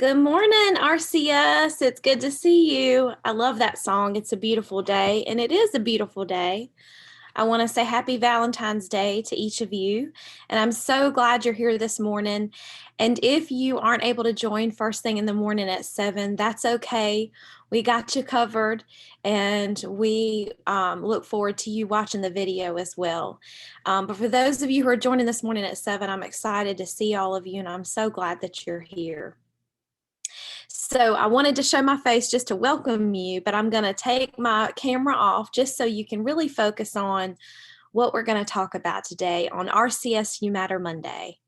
Good morning, RCS. It's good to see you. I love that song. It's a beautiful day, and it is a beautiful day. I want to say happy Valentine's Day to each of you, and I'm so glad you're here this morning. And if you aren't able to join first thing in the morning at 7, that's okay. We got you covered, and we look forward to you watching the video as well. But for those of you who are joining this morning at 7, I'm excited to see all of you, and I'm so glad that you're here. So I wanted to show my face just to welcome you, but I'm going to take my camera off just so you can really focus on what we're going to talk about today on RCS You Matter Monday.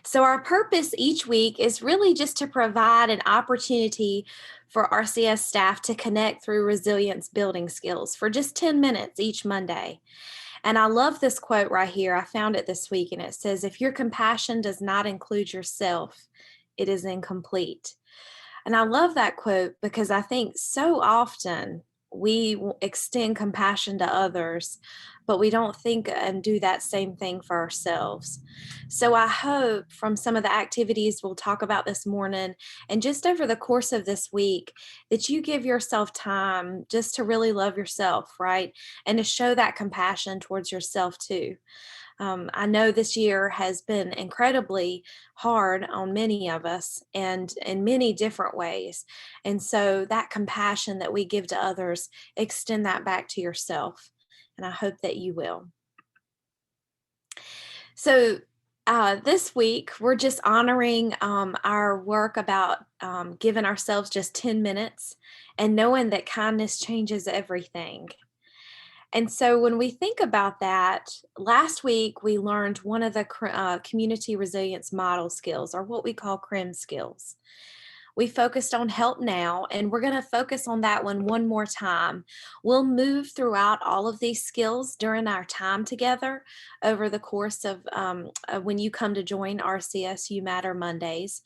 So our purpose each week is really just to provide an opportunity for RCS staff to connect through resilience building skills for just 10 minutes each Monday. And I love this quote right here. I found it this week, and it says, "If your compassion does not include yourself, it is incomplete." And I love that quote because I think so often we extend compassion to others, but we don't think and do that same thing for ourselves. So I hope from some of the activities we'll talk about this morning and just over the course of this week that you give yourself time just to really love yourself, right? And to show that compassion towards yourself too. I know this year has been incredibly hard on many of us and in many different ways. And so that compassion that we give to others, extend that back to yourself. And I hope that you will. So this week, we're just honoring our work about giving ourselves just 10 minutes and knowing that kindness changes everything. And so when we think about that, last week we learned one of the community resilience model skills, or what we call CRIM skills. We focused on help now, and we're going to focus on that one more time. We'll move throughout all of these skills during our time together over the course of when you come to join RCS You Matter Mondays.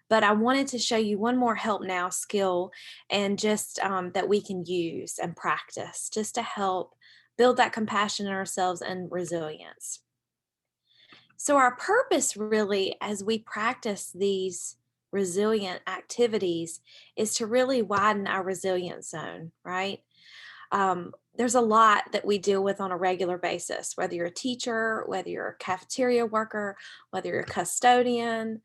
But I wanted to show you one more help now skill, and just that we can use and practice just to help build that compassion in ourselves and resilience. So our purpose really, as we practice these resilient activities, is to really widen our resilience zone, right? There's a lot that we deal with on a regular basis, whether you're a teacher, whether you're a cafeteria worker, whether you're a custodian,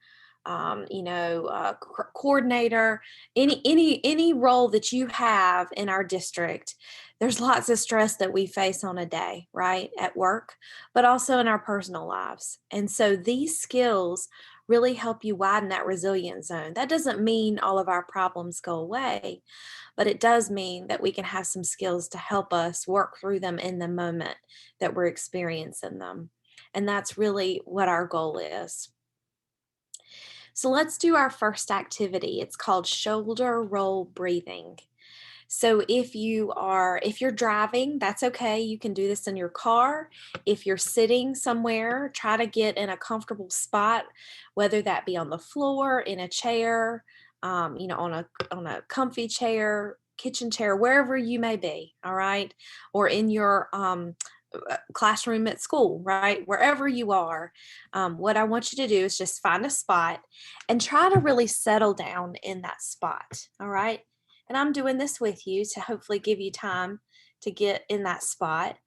coordinator, any role that you have in our district. There's lots of stress that we face on a day, right, at work, but also in our personal lives. And so these skills really help you widen that resilience zone. That doesn't mean all of our problems go away, but it does mean that we can have some skills to help us work through them in the moment that we're experiencing them. And that's really what our goal is. So let's do our first activity. It's called shoulder roll breathing. So if you're driving, that's okay. You can do this in your car. If you're sitting somewhere, try to get in a comfortable spot, whether that be on the floor, in a chair, on a comfy chair, kitchen chair, wherever you may be, all right? Or in your classroom at school, right? Wherever you are, what I want you to do is just find a spot and try to really settle down in that spot, all right? And I'm doing this with you to hopefully give you time to get in that spot,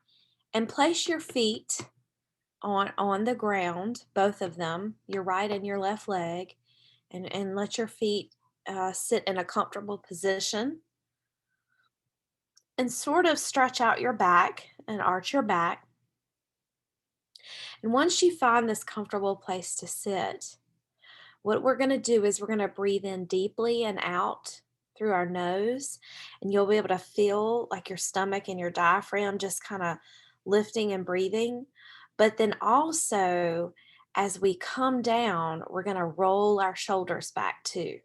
and place your feet on the ground, both of them, your right and your left leg, and let your feet sit in a comfortable position, and sort of stretch out your back and arch your back. And once you find this comfortable place to sit, what we're going to do is we're going to breathe in deeply and out through our nose, and you'll be able to feel like your stomach and your diaphragm just kind of lifting and breathing. But then also, as we come down, we're going to roll our shoulders back too.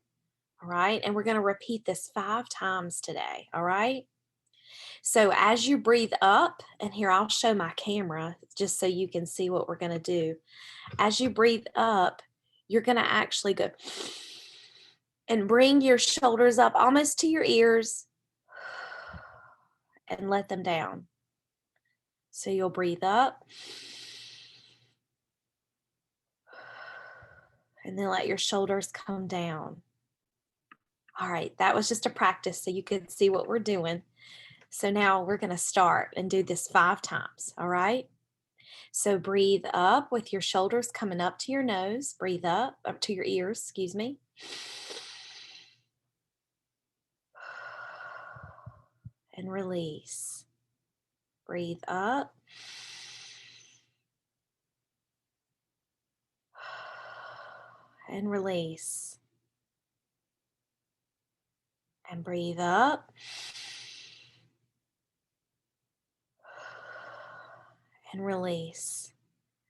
All right. And we're going to repeat this 5 times today. All right. So as you breathe up, and here I'll show my camera just so you can see what we're going to do. As you breathe up, you're going to actually go and bring your shoulders up almost to your ears and let them down. So you'll breathe up And then let your shoulders come down. All right, that was just a practice so you could see what we're doing. So now we're going to start and do this 5 times. All right. So breathe up with your shoulders coming up to your nose. Breathe up to your ears, excuse me. And release. Breathe up. And release. And breathe up. And release.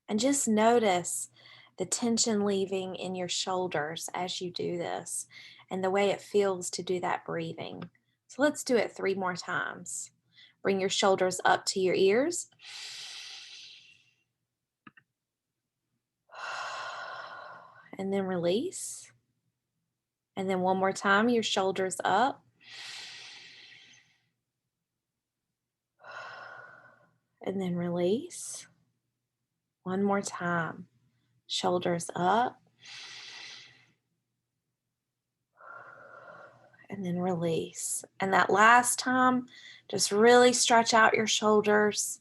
And just notice the tension leaving in your shoulders as you do this and the way it feels to do that breathing. So let's do it 3 more times. Bring your shoulders up to your ears. And then release. And then one more time, your shoulders up. And then release. One more time, shoulders up. And then release. And that last time, just really stretch out your shoulders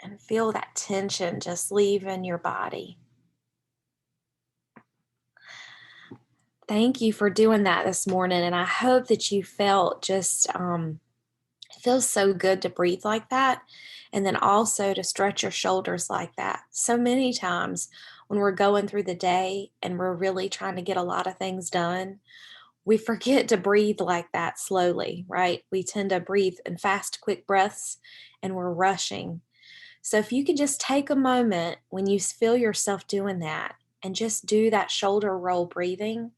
and feel that tension just leaving your body. Thank you for doing that this morning. And I hope that you felt just, it feels so good to breathe like that. And then also to stretch your shoulders like that. So many times when we're going through the day and we're really trying to get a lot of things done, we forget to breathe like that slowly, right? We tend to breathe in fast, quick breaths and we're rushing. So if you can just take a moment when you feel yourself doing that and just do that shoulder roll breathing,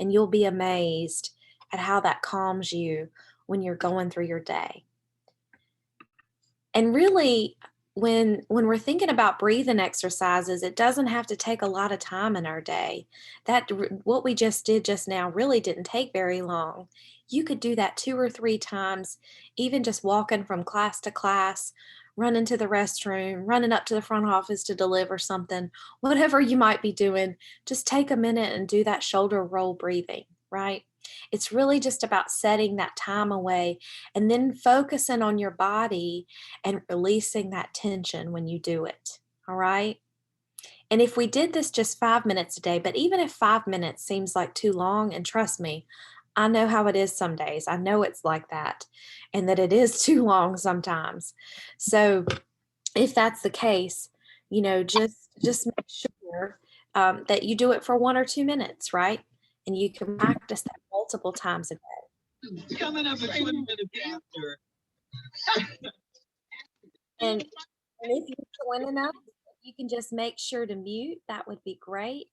and you'll be amazed at how that calms you when you're going through your day. And really, when we're thinking about breathing exercises, it doesn't have to take a lot of time in our day. What we just did just now really didn't take very long. You could do that 2 or 3 times, even just walking from class to class, running to the restroom, running up to the front office to deliver something, whatever you might be doing, just take a minute and do that shoulder roll breathing, right? It's really just about setting that time away and then focusing on your body and releasing that tension when you do it. All right. And if we did this just 5 minutes a day, but even if 5 minutes seems like too long, and trust me, I know how it is some days. I know it's like that and that it is too long sometimes. So if that's the case, just make sure that you do it for 1 or 2 minutes, right? And you can practice that multiple times a day. Coming up at 20 minutes after. And if you're joining us, you can just make sure to mute. That would be great.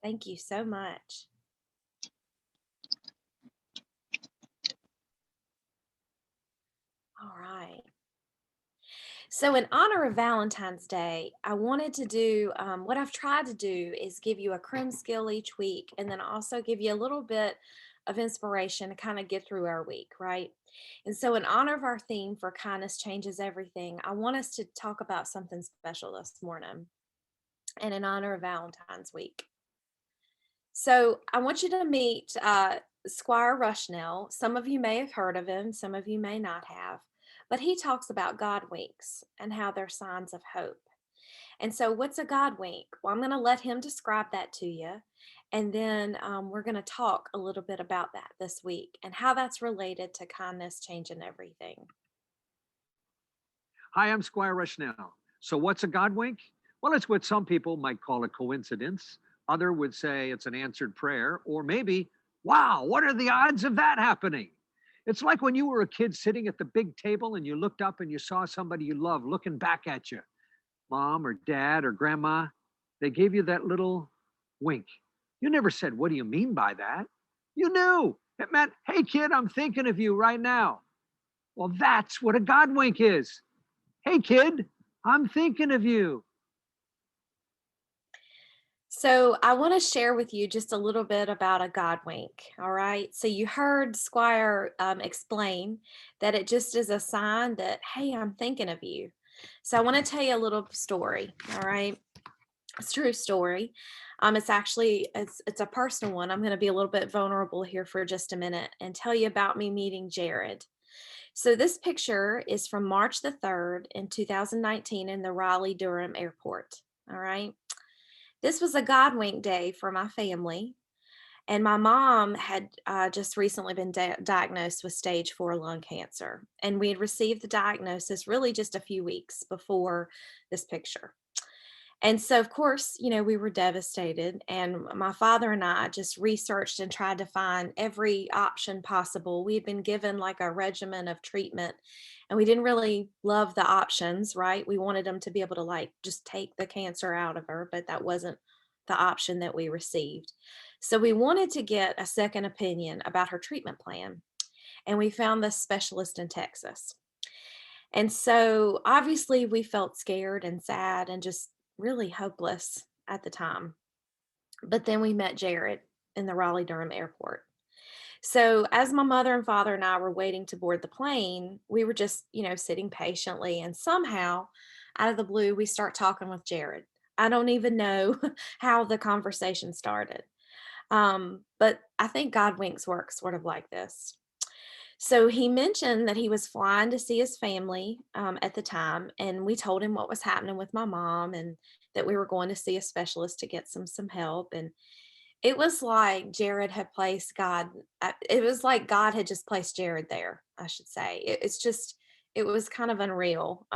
Thank you so much. All right. So in honor of Valentine's Day, I wanted to do, what I've tried to do is give you a crim skill each week and then also give you a little bit of inspiration to kind of get through our week, right? And so in honor of our theme for kindness changes everything, I want us to talk about something special this morning and in honor of Valentine's week. So I want you to meet Squire Rushnell. Some of you may have heard of him, some of you may not have, but he talks about God winks and how they're signs of hope. And so, what's a God wink? Well, I'm going to let him describe that to you. And then we're going to talk a little bit about that this week and how that's related to kindness changing everything. Hi, I'm Squire Rushnell. So what's a God wink? Well, it's what some people might call a coincidence. Other would say it's an answered prayer, or maybe, wow, what are the odds of that happening? It's like when you were a kid sitting at the big table and you looked up and you saw somebody you love looking back at you. Mom or dad or grandma, they gave you that little wink. You never said, what do you mean by that? You knew. It meant, hey, kid, I'm thinking of you right now. Well, that's what a God wink is. Hey, kid, I'm thinking of you. So, I want to share with you just a little bit about a God wink. All right. So, you heard Squire explain that it just is a sign that, hey, I'm thinking of you. So, I want to tell you a little story. All right. It's a true story. It's a personal one. I'm going to be a little bit vulnerable here for just a minute and tell you about me meeting Jared. So this picture is from March the 3rd in 2019 in the Raleigh Durham airport. All right. This was a God wink day for my family. And my mom had just recently been diagnosed with stage 4 lung cancer. And we had received the diagnosis really just a few weeks before this picture. And so, of course, we were devastated. And my father and I just researched and tried to find every option possible. We had been given like a regimen of treatment, and we didn't really love the options, right? We wanted them to be able to like just take the cancer out of her, but that wasn't the option that we received. So, we wanted to get a second opinion about her treatment plan. And we found this specialist in Texas. And so obviously we felt scared and sad and just really hopeless at the time. But then we met Jared in the Raleigh Durham airport. So as my mother and father and I were waiting to board the plane, we were just, sitting patiently. And somehow, out of the blue, we start talking with Jared. I don't even know how the conversation started. But I think God winks work sort of like this. So he mentioned that he was flying to see his family at the time, and we told him what was happening with my mom and that we were going to see a specialist to get some help. And it was like Jared had placed God. It was like God had just placed Jared there. I should say it's just it was kind of unreal.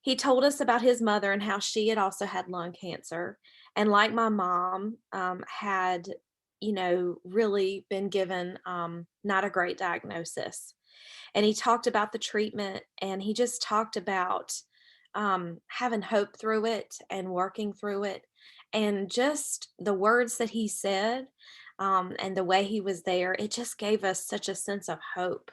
He told us about his mother and how she had also had lung cancer. And like my mom, had, really been given not a great diagnosis. And he talked about the treatment and he just talked about having hope through it and working through it. And just the words that he said and the way he was there, it just gave us such a sense of hope.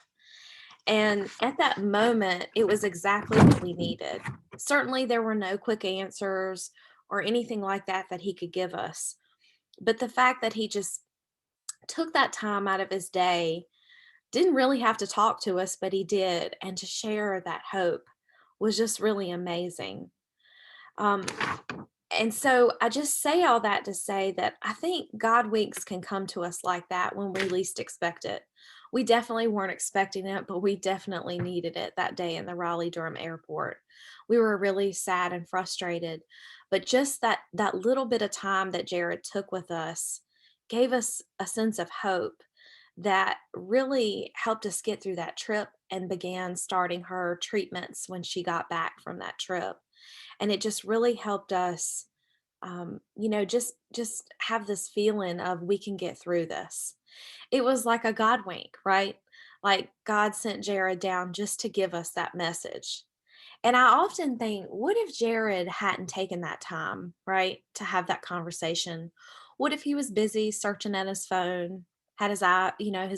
And at that moment, it was exactly what we needed. Certainly, there were no quick answers or anything like that that he could give us. But the fact that he just took that time out of his day, didn't really have to talk to us, but he did. And to share that hope was just really amazing. Um, and so I just say all that to say that I think God winks can come to us like that when we least expect it. We definitely weren't expecting it, but we definitely needed it that day in the Raleigh Durham airport. We were really sad and frustrated, but just that little bit of time that Jared took with us gave us a sense of hope that really helped us get through that trip and began starting her treatments when she got back from that trip. And it just really helped us, just have this feeling of we can get through this. It was like a God wink, right? Like God sent Jared down just to give us that message. And I often think, what if Jared hadn't taken that time, right, to have that conversation? What if he was busy searching at his phone, had his earpods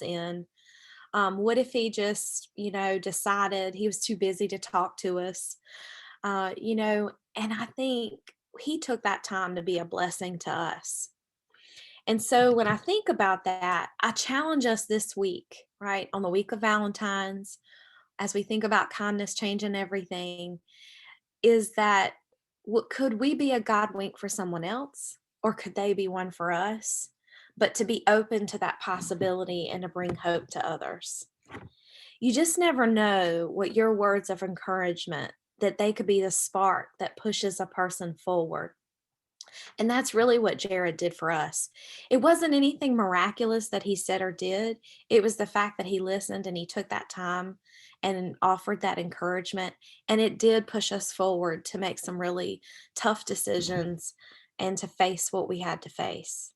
in? What if he just, decided he was too busy to talk to us? And I think he took that time to be a blessing to us. And so when I think about that, I challenge us this week, right, on the week of Valentine's, as we think about kindness changing everything, is that what could we be a God wink for someone else, or could they be one for us? But to be open to that possibility and to bring hope to others. You just never know what your words of encouragement, that they could be the spark that pushes a person forward. And that's really what Jared did for us. It wasn't anything miraculous that he said or did. It was the fact that he listened and he took that time and offered that encouragement. And it did push us forward to make some really tough decisions and to face what we had to face.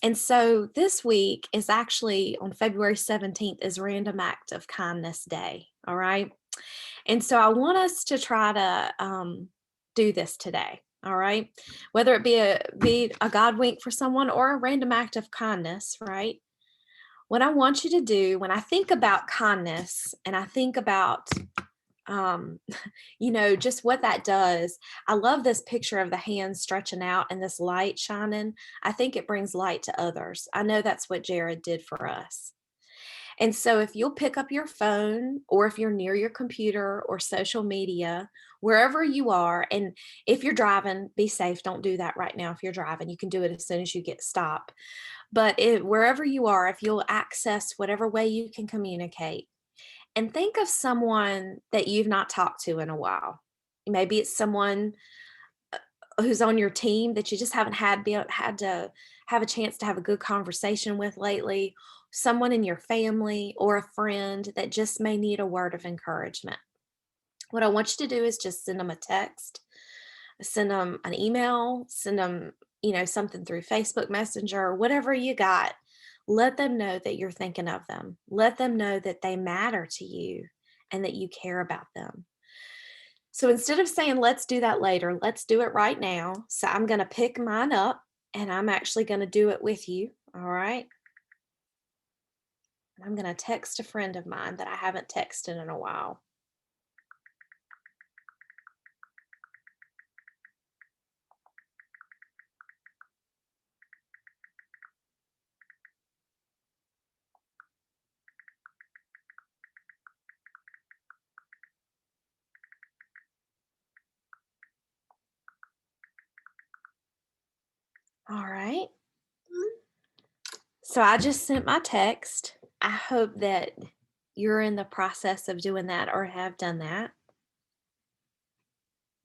And so this week is actually on February 17th is Random Act of Kindness Day. All right. And so I want us to try to do this today. All right. Whether it be a God wink for someone or a random act of kindness, right? What I want you to do when I think about kindness and I think about um, just what that does. I love this picture of the hands stretching out and this light shining. I think it brings light to others. I know that's what Jared did for us. And so if you'll pick up your phone, or if you're near your computer or social media, wherever you are, and if you're driving, be safe. Don't do that right now if you're driving. You can do it as soon as you get stopped. But wherever you are, if you'll access whatever way you can communicate, and think of someone that you've not talked to in a while. Maybe it's someone who's on your team that you just haven't had to have a chance to have a good conversation with lately, someone in your family or a friend that just may need a word of encouragement. What I want you to do is just send them a text, send them an email, send them, something through Facebook Messenger, whatever you got. Let them know that you're thinking of them. Let them know that they matter to you and that you care about them. So instead of saying, let's do that later, let's do it right now. So I'm going to pick mine up and I'm actually going to do it with you. All right. I'm going to text a friend of mine that I haven't texted in a while. All right. So I just sent my text. I hope that you're in the process of doing that or have done that.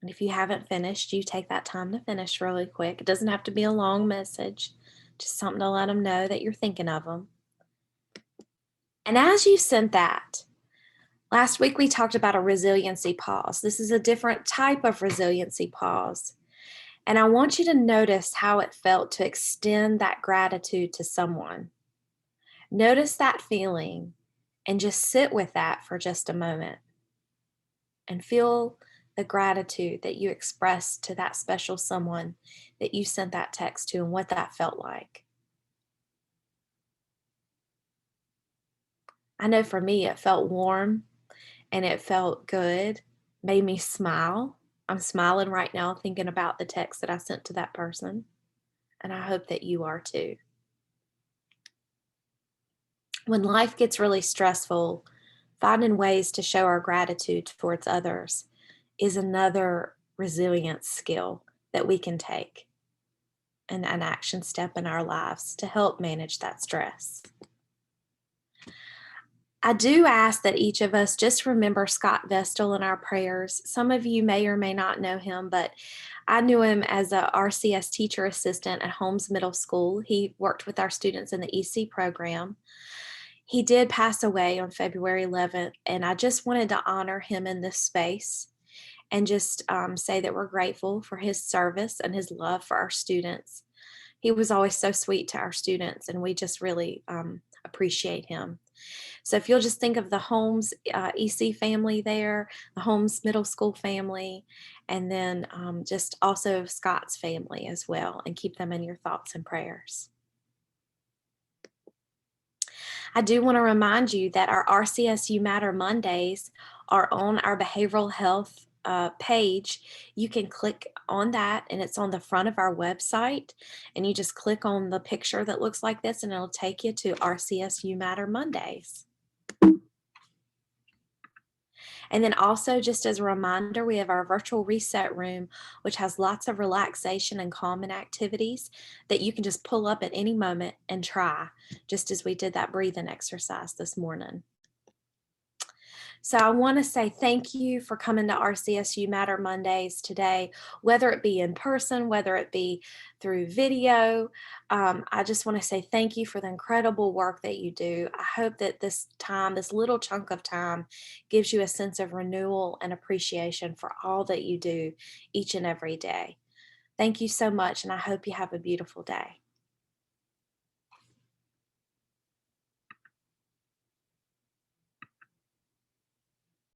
And if you haven't finished, you take that time to finish really quick. It doesn't have to be a long message, just something to let them know that you're thinking of them. And as you sent that, last week we talked about a resiliency pause. This is a different type of resiliency pause. And I want you to notice how it felt to extend that gratitude to someone. Notice that feeling and just sit with that for just a moment and feel the gratitude that you expressed to that special someone that you sent that text to and what that felt like. I know for me, it felt warm and it felt good, made me smile. I'm smiling right now thinking about the text that I sent to that person, and I hope that you are too. When life gets really stressful, finding ways to show our gratitude towards others is another resilience skill that we can take and an action step in our lives to help manage that stress. I do ask that each of us just remember Scott Vestal in our prayers. Some of you may or may not know him, but I knew him as a RCS teacher assistant at Holmes Middle School. He worked with our students in the EC program. He did pass away on February 11th, and I just wanted to honor him in this space and just say that we're grateful for his service and his love for our students. He was always so sweet to our students, and we just really appreciate him. So if you'll just think of the Holmes EC family there, the Holmes Middle School family, and then just also Scott's family as well, and keep them in your thoughts and prayers. I do want to remind you that our RCS You Matter Mondays are on our behavioral health page. You can click on that and it's on the front of our website. And you just click on the picture that looks like this and it'll take you to RCS You Matter Mondays. And then also, just as a reminder, we have our virtual reset room, which has lots of relaxation and calming activities that you can just pull up at any moment and try, just as we did that breathing exercise this morning. So I want to say thank you for coming to RCS You Matter Mondays today, whether it be in person, whether it be through video. I just want to say thank you for the incredible work that you do. I hope that this time, this little chunk of time, gives you a sense of renewal and appreciation for all that you do each and every day. Thank you so much, and I hope you have a beautiful day.